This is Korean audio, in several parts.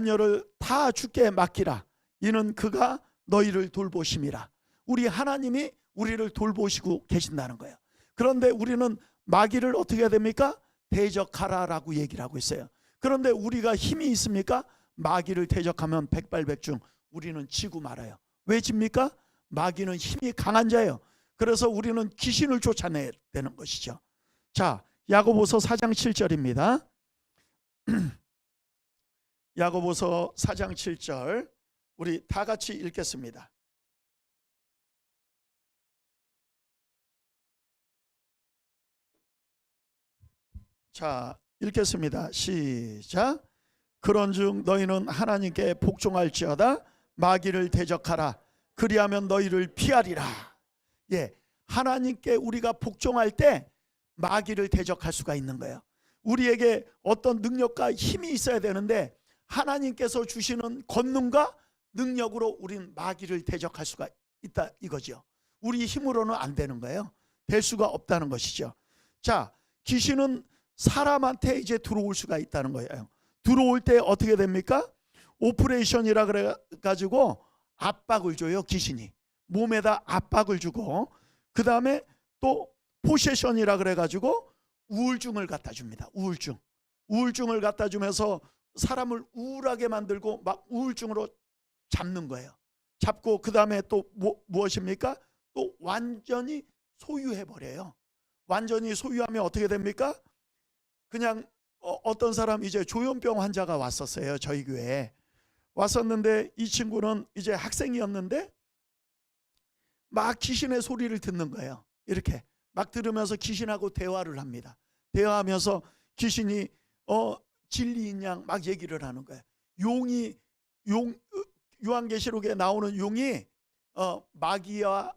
염려를 다 주께 맡기라. 이는 그가 너희를 돌보심이라. 우리 하나님이 우리를 돌보시고 계신다는 거예요. 그런데 우리는 마귀를 어떻게 해야 됩니까? 대적하라라고 얘기를 하고 있어요. 그런데 우리가 힘이 있습니까? 마귀를 대적하면 백발백중 우리는 지고 말아요. 왜 집니까? 마귀는 힘이 강한 자예요. 그래서 우리는 귀신을 쫓아내야 되는 것이죠. 자, 야고보서 4장 7절입니다. 야고보서 4장 7절 우리 다 같이 읽겠습니다. 자, 읽겠습니다. 시작. 그런즉 너희는 하나님께 복종할지어다. 마귀를 대적하라. 그리하면 너희를 피하리라. 예, 하나님께 우리가 복종할 때 마귀를 대적할 수가 있는 거예요. 우리에게 어떤 능력과 힘이 있어야 되는데 하나님께서 주시는 권능과 능력으로 우린 마귀를 대적할 수가 있다 이거죠. 우리 힘으로는 안 되는 거예요. 될 수가 없다는 것이죠. 자, 귀신은 사람한테 이제 들어올 수가 있다는 거예요. 들어올 때 어떻게 됩니까? 오퍼레이션이라 그래 가지고 압박을 줘요. 귀신이 몸에다 압박을 주고, 그 다음에 또 포세션이라 그래 가지고 우울증을 갖다 줍니다. 우울증을 갖다 주면서 사람을 우울하게 만들고 막 우울증으로 잡는 거예요. 잡고 그 다음에 또 무엇입니까? 또 완전히 소유해버려요. 완전히 소유하면 어떻게 됩니까? 그냥 어떤 사람 이제 조현병 환자가 왔었어요. 저희 교회에 왔었는데 이 친구는 이제 학생이었는데 막 귀신의 소리를 듣는 거예요. 이렇게 막 들으면서 귀신하고 대화를 합니다. 대화하면서 귀신이 진리인 양 막 얘기를 하는 거예요. 요한계시록에 나오는 용이 마귀와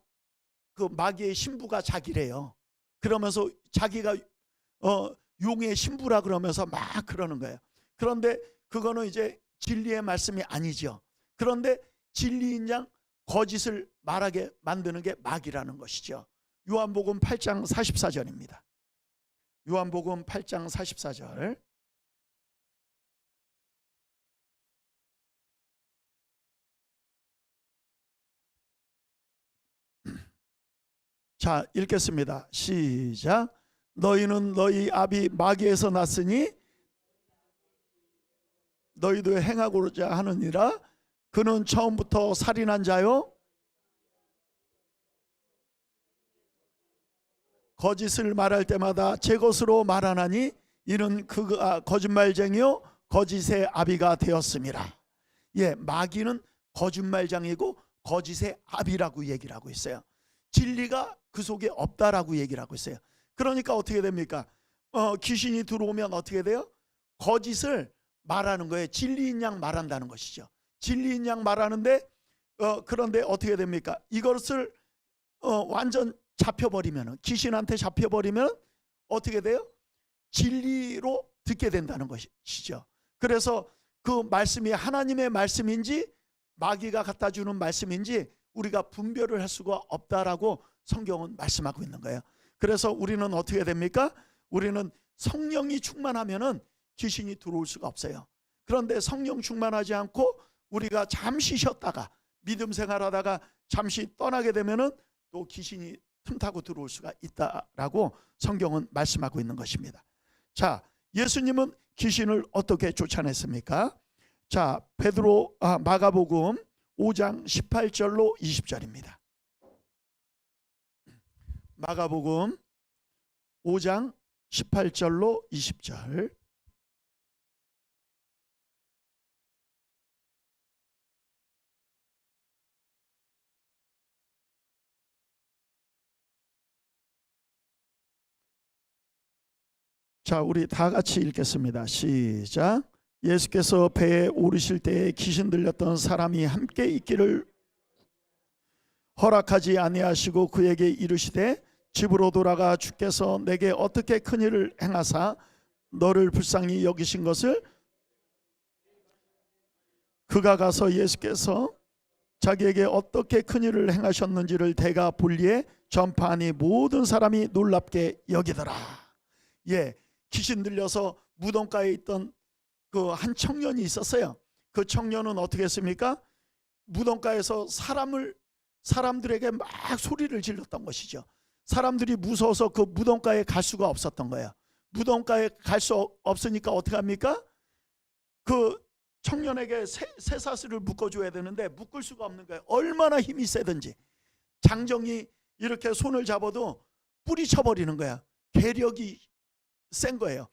그 마귀의 신부가 자기래요. 그러면서 자기가 용의 신부라 그러면서 막 그러는 거예요. 그런데 그거는 이제 진리의 말씀이 아니죠. 그런데 진리인 양 거짓을 말하게 만드는 게 마귀라는 것이죠. 요한복음 8장 44절입니다. 요한복음 8장 44절. 자, 읽겠습니다. 시작. 너희는 너희 아비 마귀에서 났으니 너희도 행하고자 하느니라. 그는 처음부터 살인한 자요 거짓을 말할 때마다 제 것으로 말하나니 이는 그가 거짓말쟁이요 거짓의 아비가 되었음이라. 예, 마귀는 거짓말장이고 거짓의 아비라고 얘기를 하고 있어요. 진리가 그 속에 없다라고 얘기를 하고 있어요. 그러니까 어떻게 됩니까? 귀신이 들어오면 어떻게 돼요? 거짓을 말하는 거예요. 진리인 양 말한다는 것이죠. 진리인 양 말하는데 그런데 어떻게 됩니까? 이것을 완전 잡혀버리면, 귀신한테 잡혀버리면 어떻게 돼요? 진리로 듣게 된다는 것이죠. 그래서 그 말씀이 하나님의 말씀인지 마귀가 갖다 주는 말씀인지 우리가 분별을 할 수가 없다라고 성경은 말씀하고 있는 거예요. 그래서 우리는 어떻게 됩니까? 우리는 성령이 충만하면은 귀신이 들어올 수가 없어요. 그런데 성령 충만하지 않고 우리가 잠시 쉬었다가 믿음 생활하다가 잠시 떠나게 되면은 또 귀신이 틈타고 들어올 수가 있다라고 성경은 말씀하고 있는 것입니다. 자, 예수님은 귀신을 어떻게 쫓아냈습니까? 자, 마가복음 5장 18절로 20절입니다. 마가복음 5장 18절로 20절. 자, 우리 다 같이 읽겠습니다. 시작. 예수께서 배에 오르실 때에 귀신 들렸던 사람이 함께 있기를 허락하지 아니하시고 그에게 이르시되 집으로 돌아가 주께서 내게 어떻게 큰 일을 행하사 너를 불쌍히 여기신 것을. 그가 가서 예수께서 자기에게 어떻게 큰 일을 행하셨는지를 대가 볼리에 전파하니 모든 사람이 놀랍게 여기더라. 예, 귀신 들려서 무덤가에 있던 그 한 청년이 있었어요. 그 청년은 어떻게 했습니까? 무덤가에서 사람들에게 막 소리를 질렀던 것이죠. 사람들이 무서워서 그 무덤가에 갈 수가 없었던 거예요. 무덤가에 갈 수 없으니까 어떻게 합니까? 그 청년에게 쇠사슬을 묶어줘야 되는데 묶을 수가 없는 거예요. 얼마나 힘이 세든지. 장정이 이렇게 손을 잡아도 뿌리쳐버리는 거야. 괴력이 센 거예요.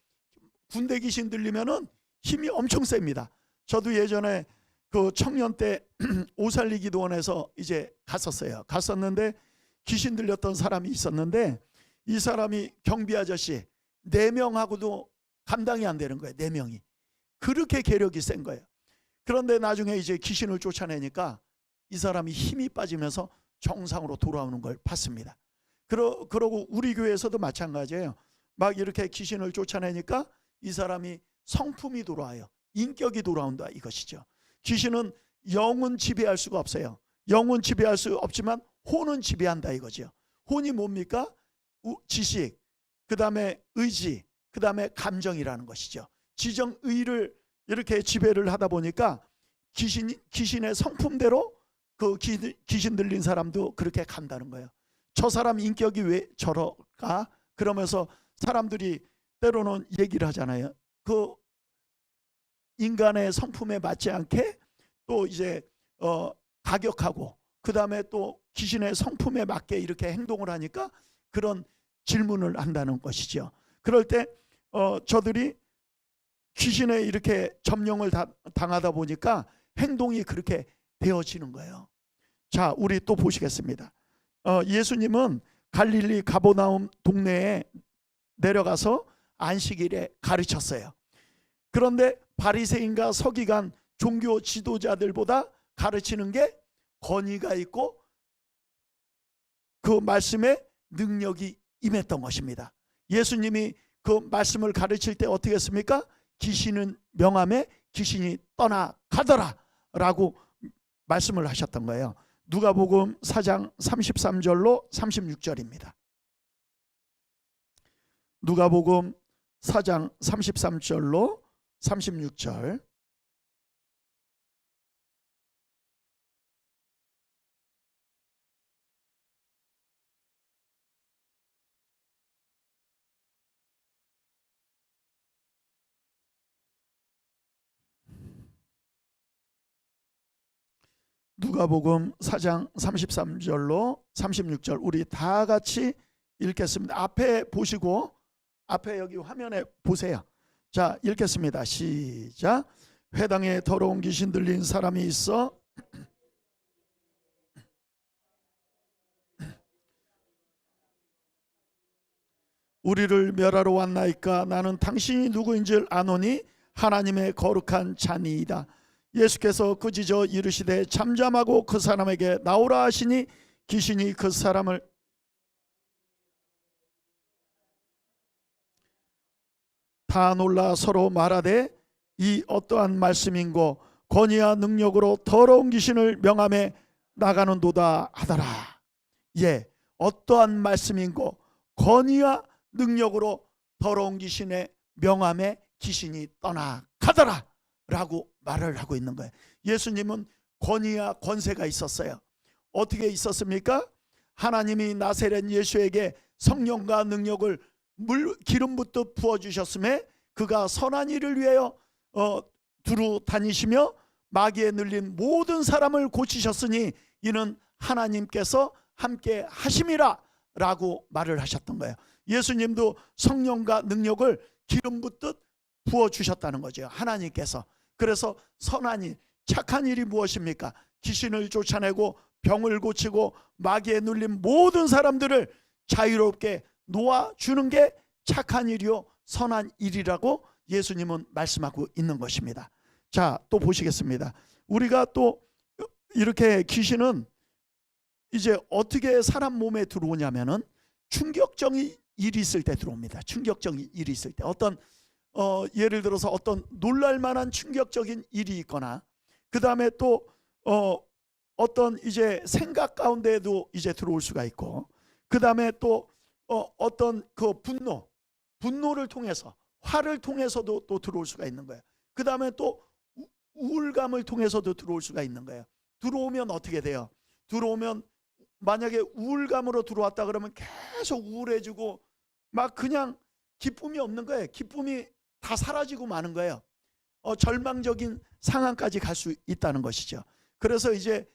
군대 귀신 들리면은 힘이 엄청 셉니다. 저도 예전에 그 청년 때 오살리기도원에서 이제 갔었는데 귀신 들렸던 사람이 있었는데 이 사람이 경비 아저씨 4명하고도 감당이 안 되는 거예요. 4명이. 그렇게 괴력이 센 거예요. 그런데 나중에 이제 귀신을 쫓아내니까 이 사람이 힘이 빠지면서 정상으로 돌아오는 걸 봤습니다. 그러고 우리 교회에서도 마찬가지예요. 막 이렇게 귀신을 쫓아내니까 이 사람이 성품이 돌아와요. 인격이 돌아온다 이것이죠. 귀신은 영은 지배할 수가 없어요. 영은 지배할 수 없지만 혼은 지배한다 이거죠. 혼이 뭡니까? 지식, 그 다음에 의지, 그 다음에 감정이라는 것이죠. 지정의를 이렇게 지배를 하다 보니까 귀신의 성품대로 그 귀신 들린 사람도 그렇게 간다는 거예요. 저 사람 인격이 왜 저러가? 그러면서 사람들이 때로는 얘기를 하잖아요. 그 인간의 성품에 맞지 않게 또 이제 가격하고 그 다음에 또 귀신의 성품에 맞게 이렇게 행동을 하니까 그런 질문을 한다는 것이죠. 그럴 때 저들이 귀신에 이렇게 점령을 당하다 보니까 행동이 그렇게 되어지는 거예요. 자, 우리 또 보시겠습니다. 예수님은 갈릴리 가버나움 동네에 내려가서 안식일에 가르쳤어요. 그런데 바리새인과 서기관 종교 지도자들보다 가르치는 게 권위가 있고 그 말씀에 능력이 임했던 것입니다. 예수님이 그 말씀을 가르칠 때 어떻게 했습니까? 귀신은 명함에 귀신이 떠나가더라 라고 말씀을 하셨던 거예요. 누가복음 4장 33절로 36절입니다. 누가복음 4장 33절로 36절. 누가복음 4장 33절로 36절 우리 다 같이 읽겠습니다. 앞에 보시고 앞에 여기 화면에 보세요. 자, 읽겠습니다. 시작. 회당에 더러운 귀신 들린 사람이 있어 우리를 멸하러 왔나이까? 나는 당신이 누구인 줄 아노니 하나님의 거룩한 자니이다. 예수께서 꾸짖어 이르시되 잠잠하고 그 사람에게 나오라 하시니 귀신이 그 사람을 다 놀라 서로 말하되 이 어떠한 말씀인고 권위와 능력으로 더러운 귀신을 명함에 나가는도다 하더라. 예, 어떠한 말씀인고 권위와 능력으로 더러운 귀신의 명함에 귀신이 떠나가더라 라고 말을 하고 있는 거예요. 예수님은 권위와 권세가 있었어요. 어떻게 있었습니까? 하나님이 나사렛 예수에게 성령과 능력을 기름 붓듯 부어주셨음에 그가 선한 일을 위하여 두루 다니시며 마귀에 눌린 모든 사람을 고치셨으니 이는 하나님께서 함께 하심이라 라고 말을 하셨던 거예요. 예수님도 성령과 능력을 기름 붓듯 부어주셨다는 거죠. 하나님께서. 그래서 선한 일, 착한 일이 무엇입니까? 귀신을 쫓아내고 병을 고치고 마귀에 눌린 모든 사람들을 자유롭게 놓아주는 게 착한 일이요 선한 일이라고 예수님은 말씀하고 있는 것입니다. 자, 또 보시겠습니다. 우리가 또 이렇게 귀신은 이제 어떻게 사람 몸에 들어오냐면은 충격적인 일이 있을 때 들어옵니다. 충격적인 일이 있을 때 어떤 예를 들어서 어떤 놀랄만한 충격적인 일이 있거나 그 다음에 또 어떤 이제 생각 가운데에도 이제 들어올 수가 있고 그 다음에 또 어떤 그 분노를 통해서 화를 통해서도 또 들어올 수가 있는 거예요. 그 다음에 또 우울감을 통해서도 들어올 수가 있는 거예요. 들어오면 어떻게 돼요? 들어오면 만약에 우울감으로 들어왔다 그러면 계속 우울해지고 막 그냥 기쁨이 없는 거예요. 기쁨이 다 사라지고 마는 거예요. 절망적인 상황까지 갈 수 있다는 것이죠. 그래서 이제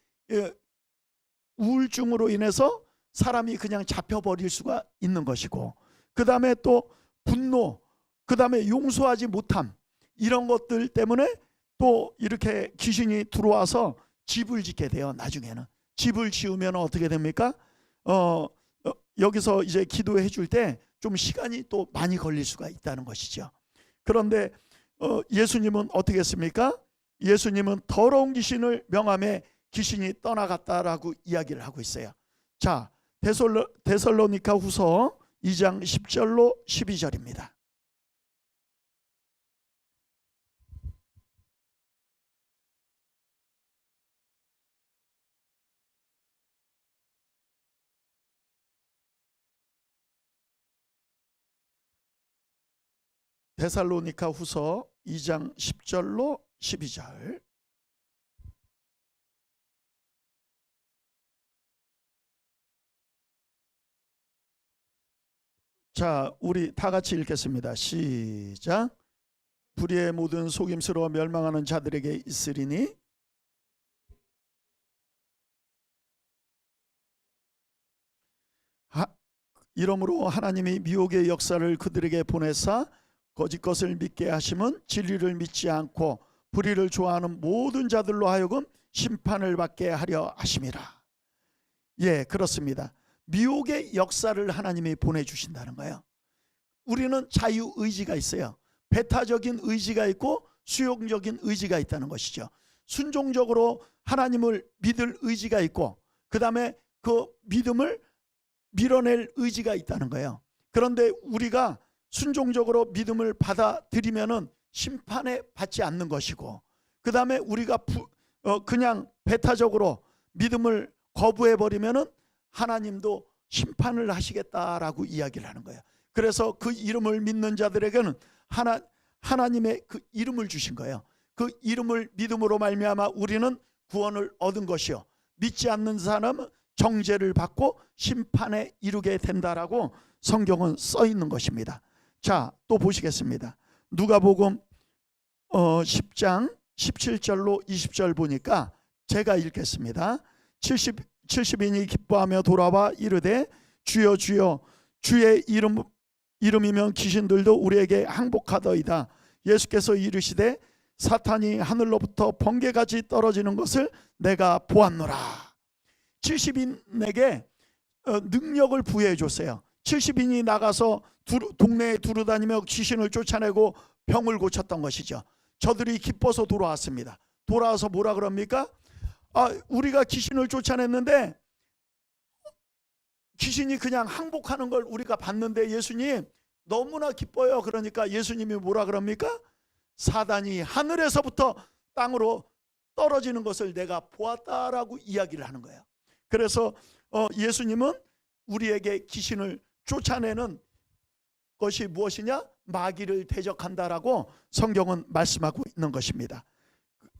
우울증으로 인해서 사람이 그냥 잡혀버릴 수가 있는 것이고, 그 다음에 또 분노, 그 다음에 용서하지 못함, 이런 것들 때문에 또 이렇게 귀신이 들어와서 집을 짓게 돼요. 나중에는 집을 지으면 어떻게 됩니까? 여기서 이제 기도해 줄 때 좀 시간이 또 많이 걸릴 수가 있다는 것이죠. 그런데 예수님은 어떻게 했습니까? 예수님은 더러운 귀신을 명함에 귀신이 떠나갔다라고 이야기를 하고 있어요. 자, 데살로니가 후서 2장 10절로 12절입니다. 데살로니가 후서 2장 10절로 12절. 자, 우리 다 같이 읽겠습니다. 시작. 불의의 모든 속임수로 멸망하는 자들에게 있으리니 이러므로 하나님이 미혹의 역사를 그들에게 보내사 거짓 것을 믿게 하심은 진리를 믿지 않고 불의를 좋아하는 모든 자들로 하여금 심판을 받게 하려 하심이라. 예, 그렇습니다. 미혹의 역사를 하나님이 보내주신다는 거예요. 우리는 자유의지가 있어요. 배타적인 의지가 있고 수용적인 의지가 있다는 것이죠. 순종적으로 하나님을 믿을 의지가 있고, 그 다음에 그 믿음을 밀어낼 의지가 있다는 거예요. 그런데 우리가 순종적으로 믿음을 받아들이면은 심판에 받지 않는 것이고, 그 다음에 우리가 그냥 배타적으로 믿음을 거부해 버리면은 하나님도 심판을 하시겠다라고 이야기를 하는 거예요. 그래서 그 이름을 믿는 자들에게는 하나님의 그 이름을 주신 거예요. 그 이름을 믿음으로 말미암아 우리는 구원을 얻은 것이요, 믿지 않는 사람은 정죄를 받고 심판에 이르게 된다라고 성경은 써 있는 것입니다. 자, 또 보시겠습니다. 누가복음 10장 17절로 20절 보니까 제가 읽겠습니다. 70인이 기뻐하며 돌아와 이르되 주여 주여 주의 이름이면 귀신들도 우리에게 항복하더이다. 예수께서 이르시되 사탄이 하늘로부터 번개같이 떨어지는 것을 내가 보았노라. 70인에게 능력을 부여해 줬어요. 70인이 나가서 동네에 두루다니며 귀신을 쫓아내고 병을 고쳤던 것이죠. 저들이 기뻐서 돌아왔습니다. 돌아와서 뭐라 그럽니까? 우리가 귀신을 쫓아냈는데 귀신이 그냥 항복하는 걸 우리가 봤는데 예수님 너무나 기뻐요. 그러니까 예수님이 뭐라 그럽니까? 사단이 하늘에서부터 땅으로 떨어지는 것을 내가 보았다라고 이야기를 하는 거예요. 그래서 예수님은 우리에게 귀신을 쫓아내는 것이 무엇이냐? 마귀를 대적한다라고 성경은 말씀하고 있는 것입니다.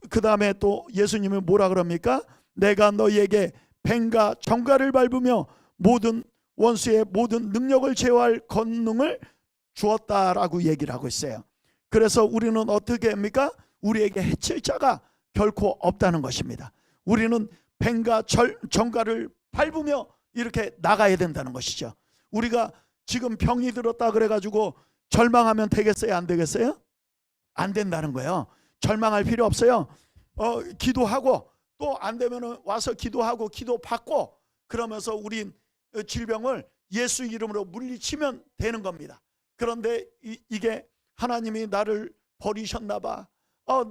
그 다음에 또 예수님은 뭐라 그럽니까? 내가 너희에게 뱀과 정갈을 밟으며 모든 원수의 모든 능력을 제어할 권능을 주었다라고 얘기를 하고 있어요. 그래서 우리는 어떻게 합니까? 우리에게 해칠 자가 결코 없다는 것입니다. 우리는 뱀과 정갈을 밟으며 이렇게 나가야 된다는 것이죠. 우리가 지금 병이 들었다 그래가지고 절망하면 되겠어요? 안 되겠어요? 안 된다는 거예요. 절망할 필요 없어요. 기도하고 또 안 되면 와서 기도하고 기도 받고 그러면서 우린 질병을 예수 이름으로 물리치면 되는 겁니다. 그런데 이게 하나님이 나를 버리셨나 봐.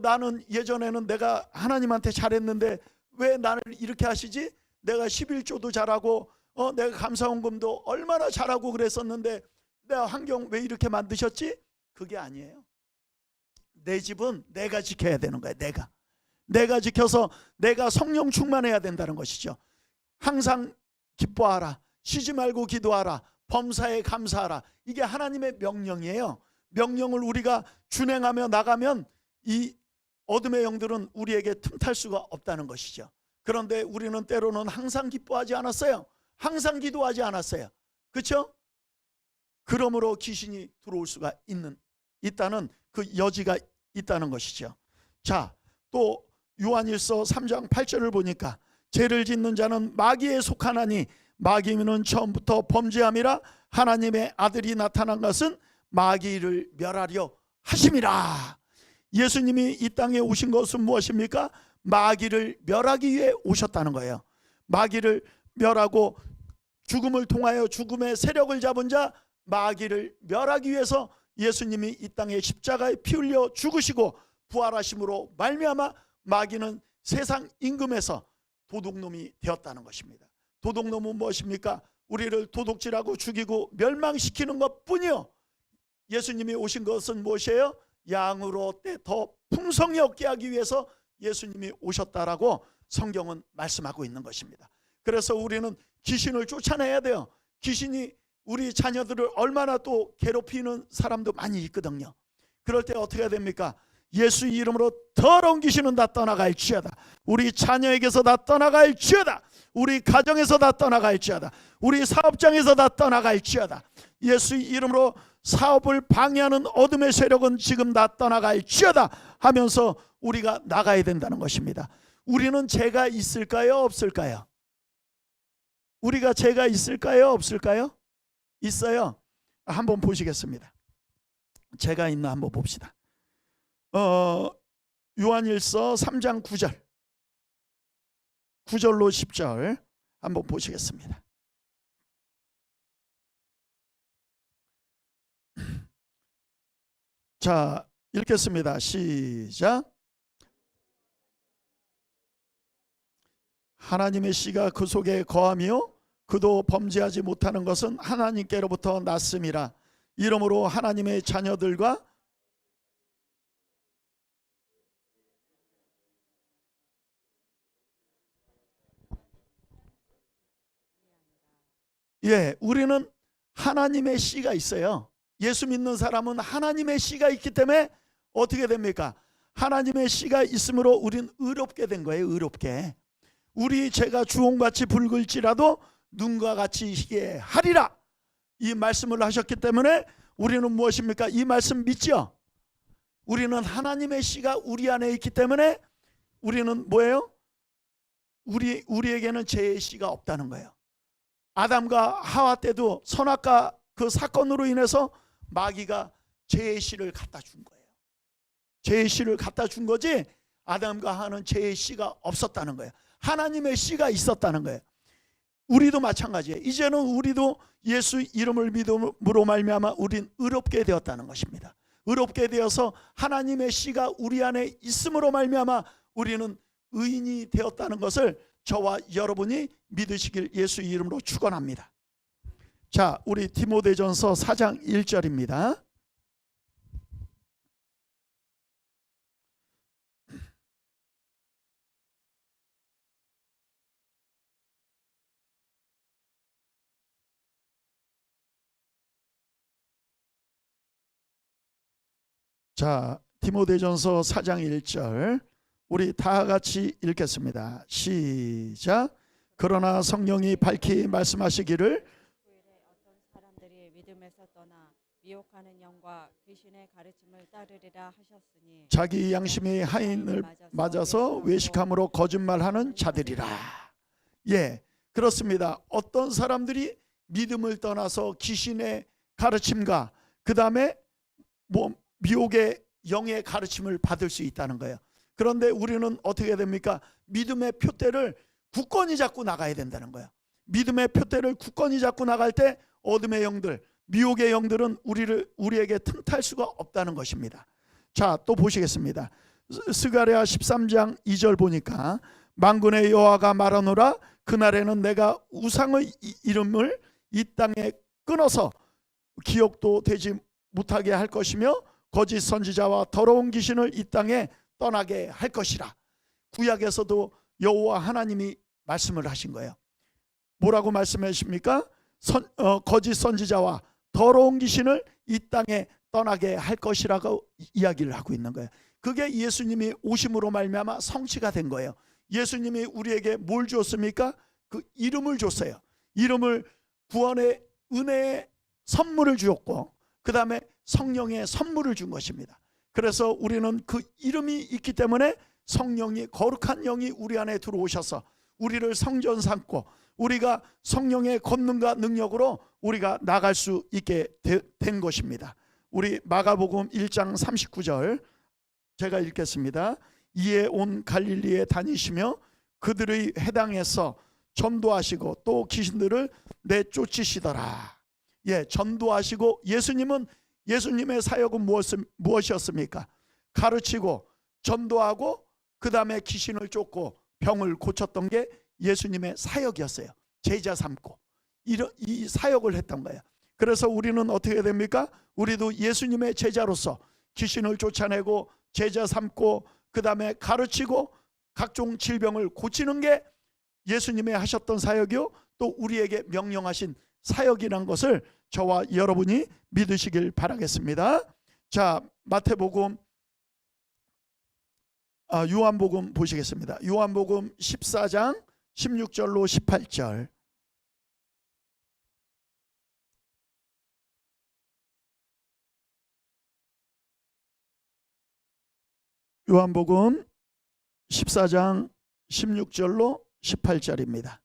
나는 예전에는 내가 하나님한테 잘했는데 왜 나를 이렇게 하시지? 내가 11조도 잘하고 내가 감사원금도 얼마나 잘하고 그랬었는데 내 환경 왜 이렇게 만드셨지? 그게 아니에요. 내 집은 내가 지켜야 되는 거야. 내가 지켜서 내가 성령 충만해야 된다는 것이죠. 항상 기뻐하라, 쉬지 말고 기도하라, 범사에 감사하라. 이게 하나님의 명령이에요. 명령을 우리가 준행하며 나가면 이 어둠의 영들은 우리에게 틈탈 수가 없다는 것이죠. 그런데 우리는 때로는 항상 기뻐하지 않았어요. 항상 기도하지 않았어요. 그렇죠? 그러므로 귀신이 들어올 수가 있다는 그 여지가 있다는 것이죠. 자, 또 요한일서 3장 8절을 보니까 죄를 짓는 자는 마귀에 속하나니 마귀는 처음부터 범죄함이라 하나님의 아들이 나타난 것은 마귀를 멸하려 하심이라. 예수님이 이 땅에 오신 것은 무엇입니까? 마귀를 멸하기 위해 오셨다는 거예요. 마귀를 멸하고 죽음을 통하여 죽음의 세력을 잡은 자 마귀를 멸하기 위해서 예수님이 이 땅에 십자가에 피 흘려 죽으시고 부활하심으로 말미암아 마귀는 세상 임금에서 도둑놈이 되었다는 것입니다. 도둑놈은 무엇입니까? 우리를 도둑질하고 죽이고 멸망시키는 것뿐이요. 예수님이 오신 것은 무엇이에요? 양으로 때 더 풍성히 얻게 하기 위해서 예수님이 오셨다라고 성경은 말씀하고 있는 것입니다. 그래서 우리는 귀신을 쫓아내야 돼요. 귀신이 우리 자녀들을 얼마나 또 괴롭히는 사람도 많이 있거든요. 그럴 때 어떻게 해야 됩니까? 예수 이름으로 더러운 귀신은 다 떠나갈지어다. 우리 자녀에게서 다 떠나갈지어다. 우리 가정에서 다 떠나갈지어다. 우리 사업장에서 다 떠나갈지어다. 예수 이름으로 사업을 방해하는 어둠의 세력은 지금 다 떠나갈지어다 하면서 우리가 나가야 된다는 것입니다. 우리는 죄가 있을까요? 없을까요? 우리가 죄가 있을까요? 없을까요? 있어요. 한번 보시겠습니다. 죄가 있나 한번 봅시다. 요한일서 3장 9절 9절로 10절 한번 보시겠습니다. 자, 읽겠습니다. 시작. 하나님의 씨가 그 속에 거하며 그도 범죄하지 못하는 것은 하나님께로부터 났음이라. 이러므로 하나님의 자녀들과 우리는 하나님의 씨가 있어요. 예수 믿는 사람은 하나님의 씨가 있기 때문에 어떻게 됩니까? 하나님의 씨가 있으므로 우리는 의롭게 된 거예요. 의롭게. 우리 죄가 주홍같이 붉을지라도 눈과 같이 희게 하리라. 이 말씀을 하셨기 때문에 우리는 무엇입니까? 이 말씀 믿죠? 우리는 하나님의 씨가 우리 안에 있기 때문에 우리는 뭐예요? 우리에게는 죄의 씨가 없다는 거예요. 아담과 하와 때도 선악과 그 사건으로 인해서 마귀가 죄의 씨를 갖다 준 거예요. 죄의 씨를 갖다 준 거지 아담과 하와는 죄의 씨가 없었다는 거예요. 하나님의 씨가 있었다는 거예요. 우리도 마찬가지예요. 이제는 우리도 예수 이름을 믿음으로 말미암아 우린 의롭게 되었다는 것입니다. 의롭게 되어서 하나님의 씨가 우리 안에 있음으로 말미암아 우리는 의인이 되었다는 것을 저와 여러분이 믿으시길 예수 이름으로 축원합니다. 자, 우리 디모데전서 4장 1절입니다. 자, 디모데전서 4장 1절 우리 다 같이 읽겠습니다. 시작. 그러나 성령이 밝히 말씀하시기를 어떤 사람들이 믿음에서 떠나 미혹하는 영과 귀신의 가르침을 따르리라 하셨으니 자기 양심이 하인을 맞아서 외식함으로 거짓말하는 자들이라. 그렇습니다. 어떤 사람들이 믿음을 떠나서 귀신의 가르침과 그 다음에 미혹의 영의 가르침을 받을 수 있다는 거예요. 그런데 우리는 어떻게 됩니까? 믿음의 표대를 굳건히 잡고 나가야 된다는 거예요. 믿음의 표대를 굳건히 잡고 나갈 때 어둠의 영들, 미혹의 영들은 우리에게 틈탈 수가 없다는 것입니다. 자, 또 보시겠습니다. 스가랴 13장 2절 보니까 만군의 여호와가 말하노라 그날에는 내가 우상의 이름을 이 땅에 끊어서 기억도 되지 못하게 할 것이며 거짓 선지자와 더러운 귀신을 이 땅에 떠나게 할 것이라. 구약에서도 여호와 하나님이 말씀을 하신 거예요. 뭐라고 말씀하십니까? 거짓 선지자와 더러운 귀신을 이 땅에 떠나게 할 것이라고 이야기를 하고 있는 거예요. 그게 예수님이 오심으로 말미암아 성취가 된 거예요. 예수님이 우리에게 뭘 줬습니까? 그 이름을 줬어요. 이름을 구원의 은혜의 선물을 주었고 그 다음에 성령의 선물을 준 것입니다. 그래서 우리는 그 이름이 있기 때문에 성령이, 거룩한 영이 우리 안에 들어오셔서 우리를 성전 삼고 우리가 성령의 권능과 능력으로 우리가 나갈 수 있게 된 것입니다. 우리 마가복음 1장 39절 제가 읽겠습니다. 이에 온 갈릴리에 다니시며 그들의 회당에서 전도하시고 또 귀신들을 내쫓으시더라. 예, 전도하시고 예수님의 사역은 무엇이었습니까? 가르치고 전도하고 그 다음에 귀신을 쫓고 병을 고쳤던 게 예수님의 사역이었어요. 제자 삼고 이 사역을 했던 거예요. 그래서 우리는 어떻게 됩니까? 우리도 예수님의 제자로서 귀신을 쫓아내고 제자 삼고 그 다음에 가르치고 각종 질병을 고치는 게 예수님의 하셨던 사역이요 또 우리에게 명령하신 사역이란 것을 저와 여러분이 믿으시길 바라겠습니다. 자, 마태복음 요한복음 보시겠습니다. 요한복음 14장 16절로 18절. 요한복음 14장 16절로 18절입니다.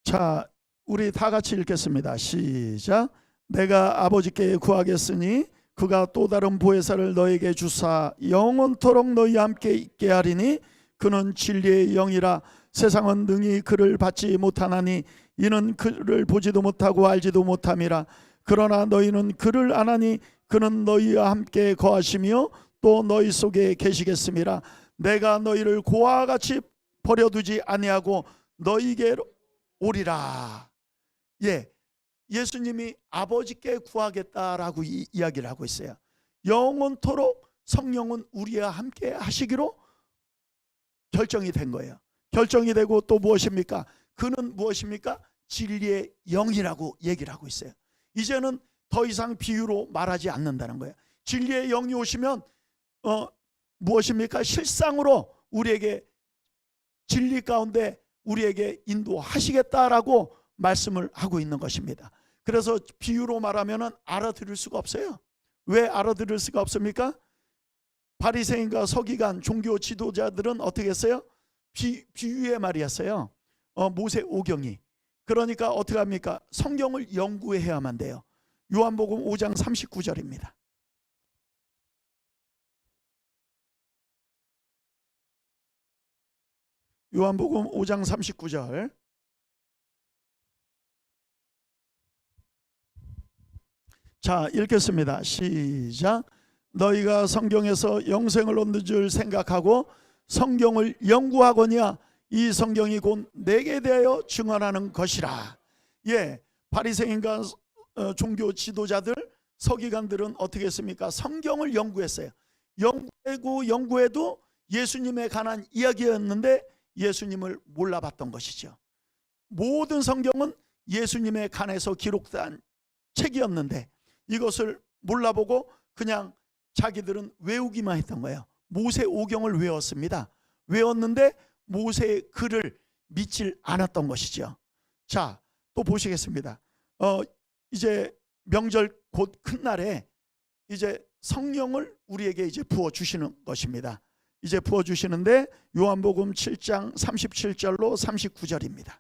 자, 우리 다 같이 읽겠습니다. 시작. 내가 아버지께 구하겠으니 그가 또 다른 보혜사를 너에게 주사 영원토록 너희와 함께 있게 하리니 그는 진리의 영이라. 세상은 능히 그를 받지 못하나니 이는 그를 보지도 못하고 알지도 못함이라. 그러나 너희는 그를 아나니 그는 너희와 함께 거하시며 또 너희 속에 계시겠음이라. 내가 너희를 고아와 같이 버려두지 아니하고 너희에게로 오리라. 예, 예수님이 아버지께 구하겠다라고 이야기를 하고 있어요. 영원토록 성령은 우리와 함께 하시기로 결정이 된 거예요. 결정이 되고 또 무엇입니까? 그는 무엇입니까? 진리의 영이라고 얘기를 하고 있어요. 이제는 더 이상 비유로 말하지 않는다는 거예요. 진리의 영이 오시면 무엇입니까? 실상으로 우리에게 진리 가운데 우리에게 인도하시겠다라고 말씀을 하고 있는 것입니다. 그래서 비유로 말하면 알아들을 수가 없어요. 왜 알아들을 수가 없습니까? 바리새인과 서기관 종교 지도자들은 어떻게 했어요? 비유의 말이었어요. 모세 오경이. 그러니까 어떻게 합니까? 성경을 연구해야만 돼요. 요한복음 5장 39절입니다. 요한복음 5장 39절. 자, 읽겠습니다. 시작. 너희가 성경에서 영생을 얻는 줄 생각하고 성경을 연구하거니와 이 성경이 곧 내게 대하여 증언하는 것이라. 예, 바리새인과 종교 지도자들, 서기관들은 어떻게 했습니까? 성경을 연구했어요. 연구해도 예수님에 관한 이야기였는데 예수님을 몰라봤던 것이죠. 모든 성경은 예수님에 관해서 기록된 책이었는데 이것을 몰라보고 그냥 자기들은 외우기만 했던 거예요. 모세 오경을 외웠습니다. 외웠는데 모세의 글을 믿질 않았던 것이죠. 자, 또 보시겠습니다. 이제 명절 곧 큰 날에 이제 성령을 우리에게 이제 부어 주시는 것입니다. 이제 부어 주시는데 요한복음 7장 37절로 39절입니다.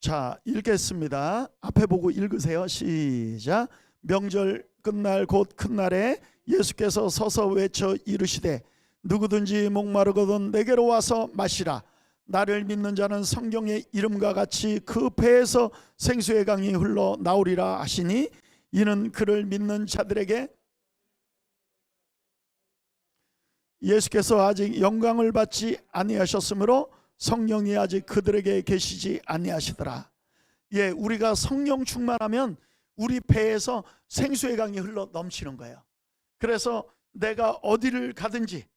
자, 읽겠습니다. 앞에 보고 읽으세요. 시작. 명절 끝날 곧 큰 날에 예수께서 서서 외쳐 이르시되 누구든지 목마르거든 내게로 와서 마시라. 나를 믿는 자는 성경의 이름과 같이 그 배에서 생수의 강이 흘러 나오리라 하시니 이는 그를 믿는 자들에게 예수께서 아직 영광을 받지 아니하셨으므로 성령이 아직 그들에게 계시지 아니하시더라. 예, 우리가 성령 충만하면 우리 배에서 생수의 강이 흘러 넘치는 거예요. 그래서 내가 어디를 가든지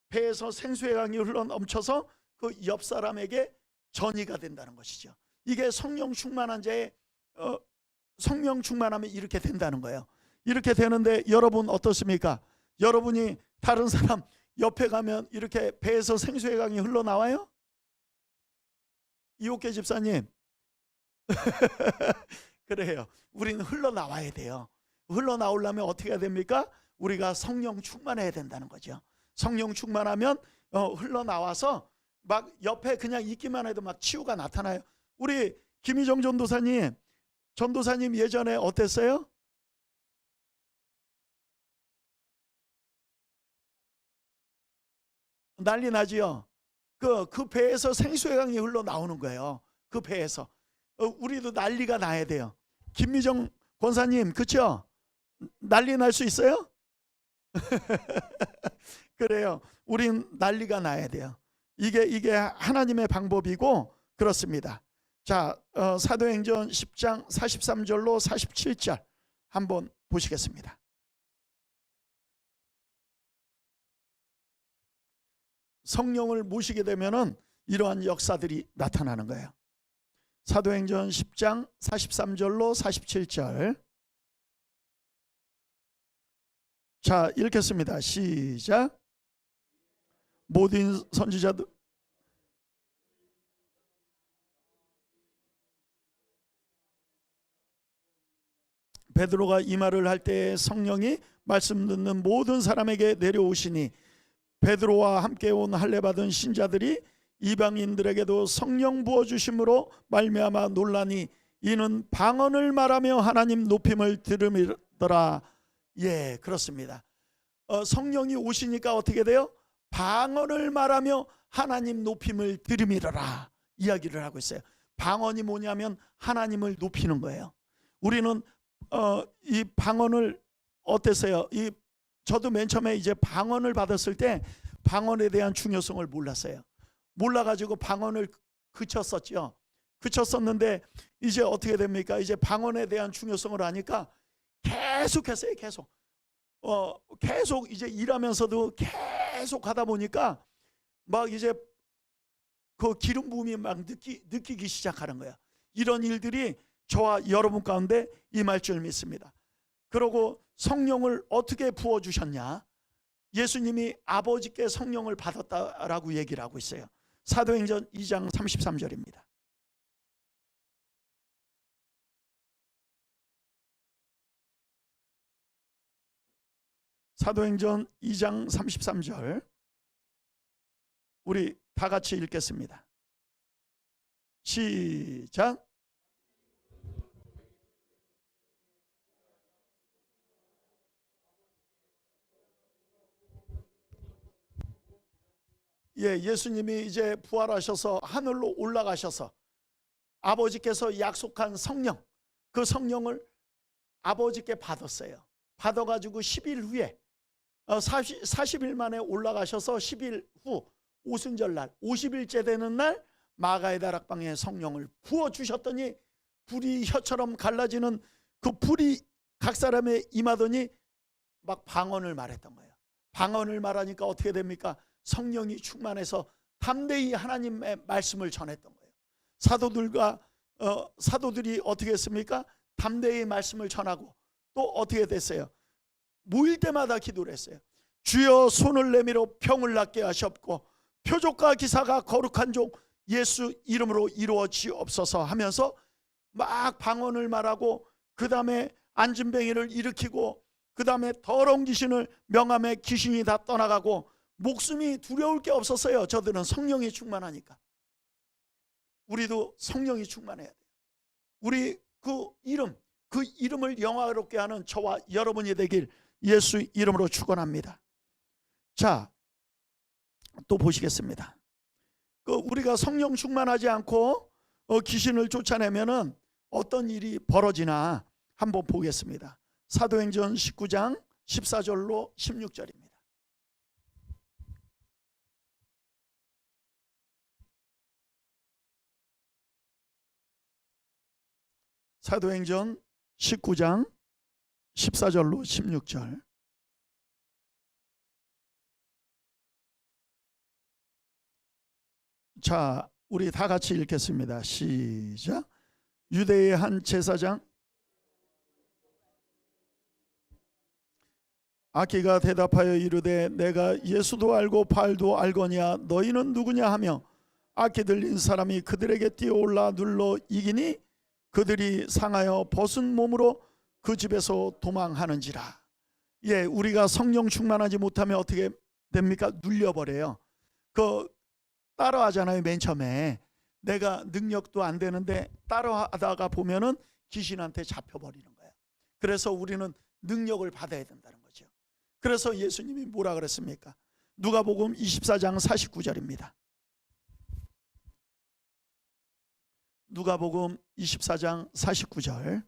배에서 생수의 강이 흘러 넘쳐서 그 옆 사람에게 전이가 된다는 것이죠. 이게 성령 충만한 자의 성령 충만하면 이렇게 된다는 거예요. 이렇게 되는데 여러분 어떻습니까? 여러분이 다른 사람 옆에 가면 이렇게 배에서 생수의 강이 흘러나와요? 이옥계 집사님 그래요. 우리는 흘러나와야 돼요. 흘러나오려면 어떻게 해야 됩니까? 우리가 성령 충만해야 된다는 거죠. 성령 충만하면 흘러나와서 막 옆에 그냥 있기만 해도 막 치유가 나타나요. 우리 김희정 전도사님 예전에 어땠어요? 난리 나지요. 그 배에서 생수의 강이 흘러나오는 거예요. 그 배에서. 우리도 난리가 나야 돼요. 김미정 권사님, 그렇죠? 난리 날 수 있어요? 그래요. 우린 난리가 나야 돼요. 이게 하나님의 방법이고 그렇습니다. 자, 사도행전 10장 43절로 47절 한번 보시겠습니다. 성령을 모시게 되면은 이러한 역사들이 나타나는 거예요. 사도행전 10장 43절로 47절. 자, 읽겠습니다. 시작. 모든 선지자들 베드로가 이 말을 할 때 성령이 말씀 듣는 모든 사람에게 내려오시니 베드로와 함께 온 할례 받은 신자들이 이방인들에게도 성령 부어 주심으로 말미암아 놀라니 이는 방언을 말하며 하나님 높임을 들음이더라. 예, 그렇습니다. 성령이 오시니까 어떻게 돼요? 방언을 말하며 하나님 높임을 들음이더라 이야기를 하고 있어요. 방언이 뭐냐면 하나님을 높이는 거예요. 우리는 이 방언을 어땠어요? 저도 맨 처음에 이제 방언을 받았을 때 방언에 대한 중요성을 몰랐어요. 몰라가지고 방언을 그쳤었죠. 그쳤었는데 이제 어떻게 됩니까? 이제 방언에 대한 중요성을 아니까 계속했어요. 계속 이제 일하면서도 계속 하다 보니까 막 이제 그 기름 부음이 막 느끼기 시작하는 거야. 이런 일들이 저와 여러분 가운데 임할 줄 믿습니다. 그리고 성령을 어떻게 부어주셨냐? 예수님이 아버지께 성령을 받았다라고 얘기를 하고 있어요. 사도행전 2장 33절입니다. 사도행전 2장 33절 우리 다 같이 읽겠습니다. 시작. 예, 예수님이 이제 부활하셔서 하늘로 올라가셔서 아버지께서 약속한 성령, 그 성령을 아버지께 받았어요. 받아가지고 10일 후에 40일 만에 올라가셔서 10일 후 오순절날 50일째 되는 날 마가의 다락방에 성령을 부어주셨더니 불이 혀처럼 갈라지는 그 불이 각 사람에 임하더니 막 방언을 말했던 거예요. 방언을 말하니까 어떻게 됩니까? 성령이 충만해서 담대히 하나님의 말씀을 전했던 거예요. 사도들이 어떻게 했습니까? 담대히 말씀을 전하고 또 어떻게 됐어요? 모일 때마다 기도를 했어요. 주여 손을 내밀어 병을 낫게 하시옵고 표적과 기사가 거룩한 종 예수 이름으로 이루어지옵소서 하면서 막 방언을 말하고 그 다음에 안진뱅이를 일으키고 그 다음에 더러운 귀신을 명함에 귀신이 다 떠나가고 목숨이 두려울 게 없었어요. 저들은 성령이 충만하니까. 우리도 성령이 충만해야 돼요. 우리 그 이름을 영화롭게 하는 저와 여러분이 되길 예수 이름으로 축원합니다. 자, 또 보시겠습니다. 우리가 성령 충만하지 않고 귀신을 쫓아내면은 어떤 일이 벌어지나 한번 보겠습니다. 사도행전 19장 14절로 16절입니다. 사도행전 19장 14절로 16절. 자, 우리 다 같이 읽겠습니다. 시작. 유대의 한 제사장 아키가 대답하여 이르되 내가 예수도 알고 바알도 알거니와 너희는 누구냐 하며 악기 들린 사람이 그들에게 뛰어올라 눌러 이기니 그들이 상하여 벗은 몸으로 그 집에서 도망하는지라. 예, 우리가 성령 충만하지 못하면 어떻게 됩니까? 눌려버려요. 그 따라하잖아요. 맨 처음에 내가 능력도 안 되는데 따라하다가 보면은 귀신한테 잡혀버리는 거예요. 그래서 우리는 능력을 받아야 된다는 거죠. 그래서 예수님이 뭐라 그랬습니까? 누가복음 24장 49절입니다. 누가복음 24장 49절.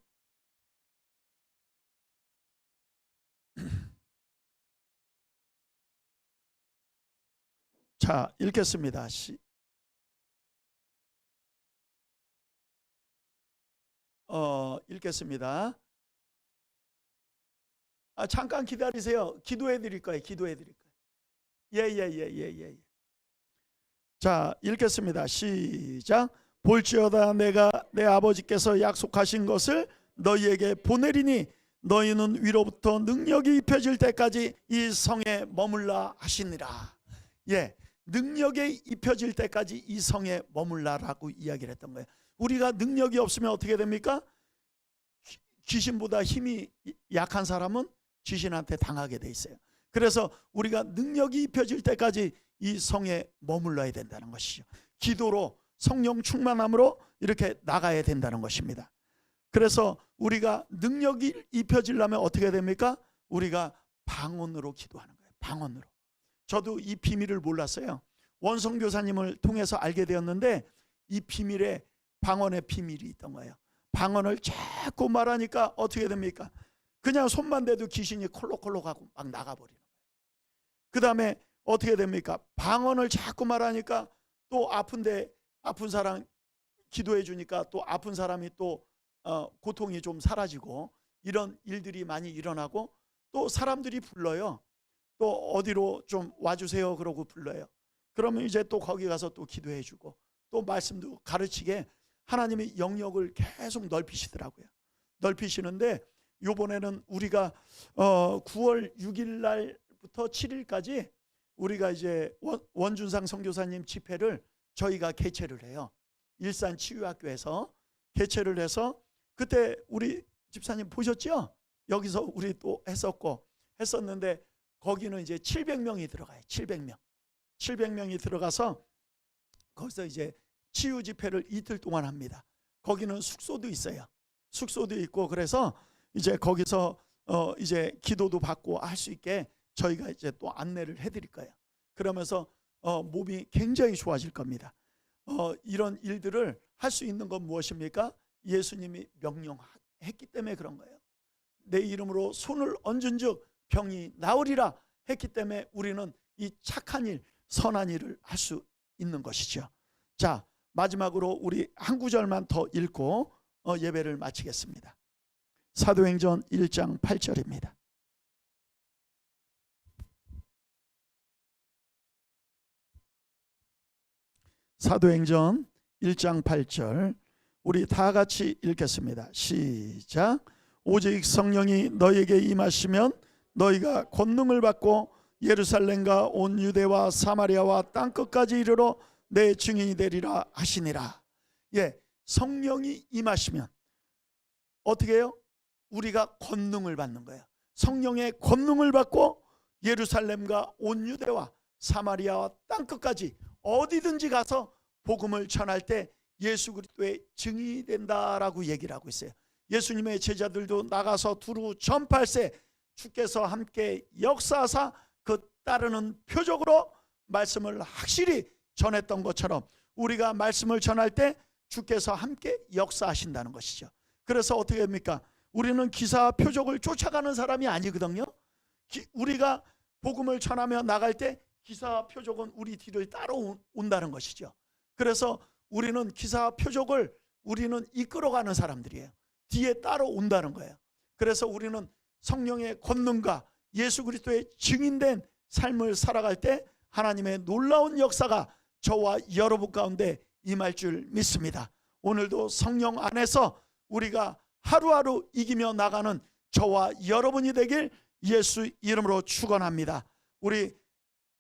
자, 읽겠습니다. 읽겠습니다. 잠깐 기다리세요. 기도해 드릴 거예요. 기도해 드릴 거예요. 예. 자, 읽겠습니다. 시작. 볼지어다 내가 내 아버지께서 약속하신 것을 너희에게 보내리니 너희는 위로부터 능력이 입혀질 때까지 이 성에 머물라 하시니라. 예, 능력이 입혀질 때까지 이 성에 머물라라고 이야기를 했던 거예요. 우리가 능력이 없으면 어떻게 됩니까? 귀신보다 힘이 약한 사람은 귀신한테 당하게 돼 있어요. 그래서 우리가 능력이 입혀질 때까지 이 성에 머물러야 된다는 것이죠. 기도로 성령 충만함으로 이렇게 나가야 된다는 것입니다. 그래서 우리가 능력이 입혀지려면 어떻게 됩니까? 우리가 방언으로 기도하는 거예요. 방언으로. 저도 이 비밀을 몰랐어요. 원성 교사님을 통해서 알게 되었는데 이 비밀에 방언의 비밀이 있던 거예요. 방언을 자꾸 말하니까 어떻게 됩니까? 그냥 손만 대도 귀신이 콜록콜록하고 막 나가버리는 거예요. 그 다음에 어떻게 됩니까? 방언을 자꾸 말하니까 또 아픈 사람 기도해 주니까 또 아픈 사람이 또 고통이 좀 사라지고 이런 일들이 많이 일어나고 또 사람들이 불러요. 또 어디로 좀 와주세요 그러고 불러요. 그러면 이제 또 거기 가서 또 기도해 주고 또 말씀도 가르치게 하나님이 영역을 계속 넓히시더라고요. 넓히시는데 이번에는 우리가 9월 6일 날부터 7일까지 우리가 이제 원준상 선교사님 집회를 저희가 개최를 해요. 일산치유학교에서 개최를 해서 그때 우리 집사님 보셨죠? 여기서 우리 또 했었는데 거기는 이제 700명이 들어가요. 700명이 들어가서 거기서 이제 치유 집회를 이틀 동안 합니다. 거기는 숙소도 있어요. 숙소도 있고 그래서 이제 거기서 이제 기도도 받고 할 수 있게 저희가 이제 또 안내를 해드릴 거예요. 그러면서 몸이 굉장히 좋아질 겁니다. 이런 일들을 할 수 있는 건 무엇입니까? 예수님이 명령했기 때문에 그런 거예요. 내 이름으로 손을 얹은즉 병이 나으리라 했기 때문에 우리는 이 착한 일, 선한 일을 할 수 있는 것이죠. 자, 마지막으로 우리 한 구절만 더 읽고 예배를 마치겠습니다. 사도행전 1장 8절입니다. 사도행전 1장 8절 우리 다 같이 읽겠습니다. 시작. 오직 성령이 너희에게 임하시면 너희가 권능을 받고 예루살렘과 온 유대와 사마리아와 땅끝까지 이르러 내 증인이 되리라 하시니라. 예, 성령이 임하시면 어떻게 해요? 우리가 권능을 받는 거예요. 성령의 권능을 받고 예루살렘과 온 유대와 사마리아와 땅끝까지 어디든지 가서 복음을 전할 때 예수 그리스도의 증인이 된다라고 얘기를 하고 있어요. 예수님의 제자들도 나가서 두루 전팔세 주께서 함께 역사하사 그 따르는 표적으로 말씀을 확실히 전했던 것처럼 우리가 말씀을 전할 때 주께서 함께 역사하신다는 것이죠. 그래서 어떻게 합니까? 우리는 기사와 표적을 쫓아가는 사람이 아니거든요. 우리가 복음을 전하며 나갈 때 기사와 표적은 우리 뒤를 따라온다는 것이죠. 그래서 우리는 기사와 표적을 우리는 이끌어가는 사람들이에요. 뒤에 따라온다는 거예요. 그래서 우리는 성령의 권능과 예수 그리스도의 증인된 삶을 살아갈 때 하나님의 놀라운 역사가 저와 여러분 가운데 임할 줄 믿습니다. 오늘도 성령 안에서 우리가 하루하루 이기며 나가는 저와 여러분이 되길 예수 이름으로 축원합니다. 우리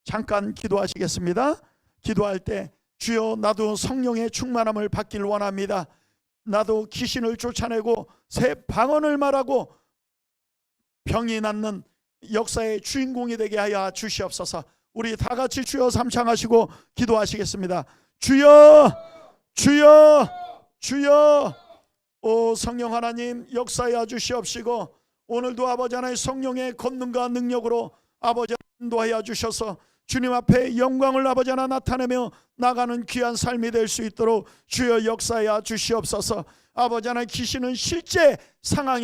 잠깐 기도하시겠습니다. 기도할 때 주여 나도 성령의 충만함을 받길 원합니다. 나도 귀신을 쫓아내고 새 방언을 말하고 병이 낫는 역사의 주인공이 되게 하여 주시옵소서. 우리 다 같이 주여 삼창하시고 기도하시겠습니다. 주여 주여 주여. 오 성령 하나님 역사하여 주시옵시고 오늘도 아버지 하나님 성령의 권능과 능력으로 아버지 인도하여 주셔서 주님 앞에 영광을 아버지 하나 나타내며 나가는 귀한 삶이 될 수 있도록 주여 역사하여 주시옵소서. 아버지 하나님 귀신은 실제 상황에